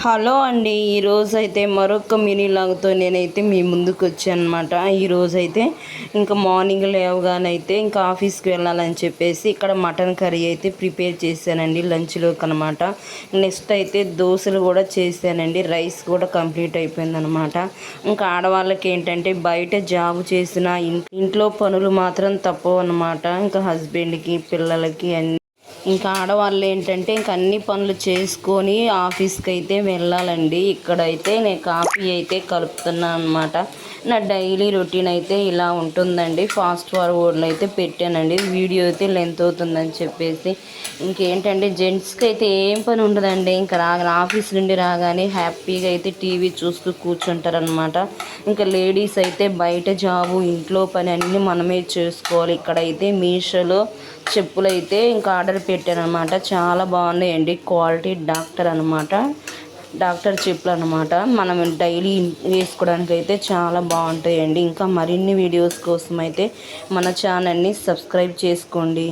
Hello అండి. ఈరోజైతే మరొక మినీ లాగ్తో నేనైతే మీ ముందుకు వచ్చాను అనమాట. ఈరోజైతే ఇంకా మార్నింగ్ లేవగానైతే ఇంకా ఆఫీస్కి వెళ్ళాలని చెప్పేసి ఇక్కడ మటన్ కర్రీ అయితే ప్రిపేర్ చేశానండి లంచ్లోకి అనమాట. నెక్స్ట్ అయితే దోశలు కూడా చేశానండి. రైస్ కూడా కంప్లీట్ అయిపోయిందనమాట. ఇంకా ఆడవాళ్ళకి ఏంటంటే బయట జాబ్ చేసిన ఇంట్లో పనులు మాత్రం తప్పవు అనమాట. ఇంకా హస్బెండ్కి పిల్లలకి ఇంకా ఆడవాళ్ళు ఏంటంటే ఇంక అన్ని పనులు చేసుకొని ఆఫీస్కి అయితే వెళ్ళాలండి. ఇక్కడైతే నేను కాఫీ అయితే కలుపుతున్నాను అనమాట. నా డైలీ రొటీన్ అయితే ఇలా ఉంటుందండి. ఫాస్ట్ ఫార్వర్డ్లో అయితే పెట్టానండి. వీడియో అయితే లెంత్ అవుతుందని చెప్పేసి ఇంకేంటంటే జెంట్స్కి అయితే ఏం పని ఉండదండి. ఇంకా ఆఫీస్ నుండి రాగానే హ్యాపీగా అయితే టీవీ చూస్తూ కూర్చుంటారనమాట. ఇంకా లేడీస్ అయితే బయట జాబు ఇంట్లో పని అన్నీ మనమే చేసుకోవాలి. ఇక్కడైతే మీషోలో చెప్పులు అయితే ఇంకా ఆర్డర్ పెట్టాను అనమాట. చాలా బాగున్నాయండి. క్వాలిటీ డాక్టర్ చెప్పులు అనమాట. మనం డైలీ వేసుకోవడానికి అయితే చాలా బాగుంటాయండి. ఇంకా మరిన్ని వీడియోస్ కోసం అయితే మన ఛానల్ని సబ్స్క్రైబ్ చేసుకోండి.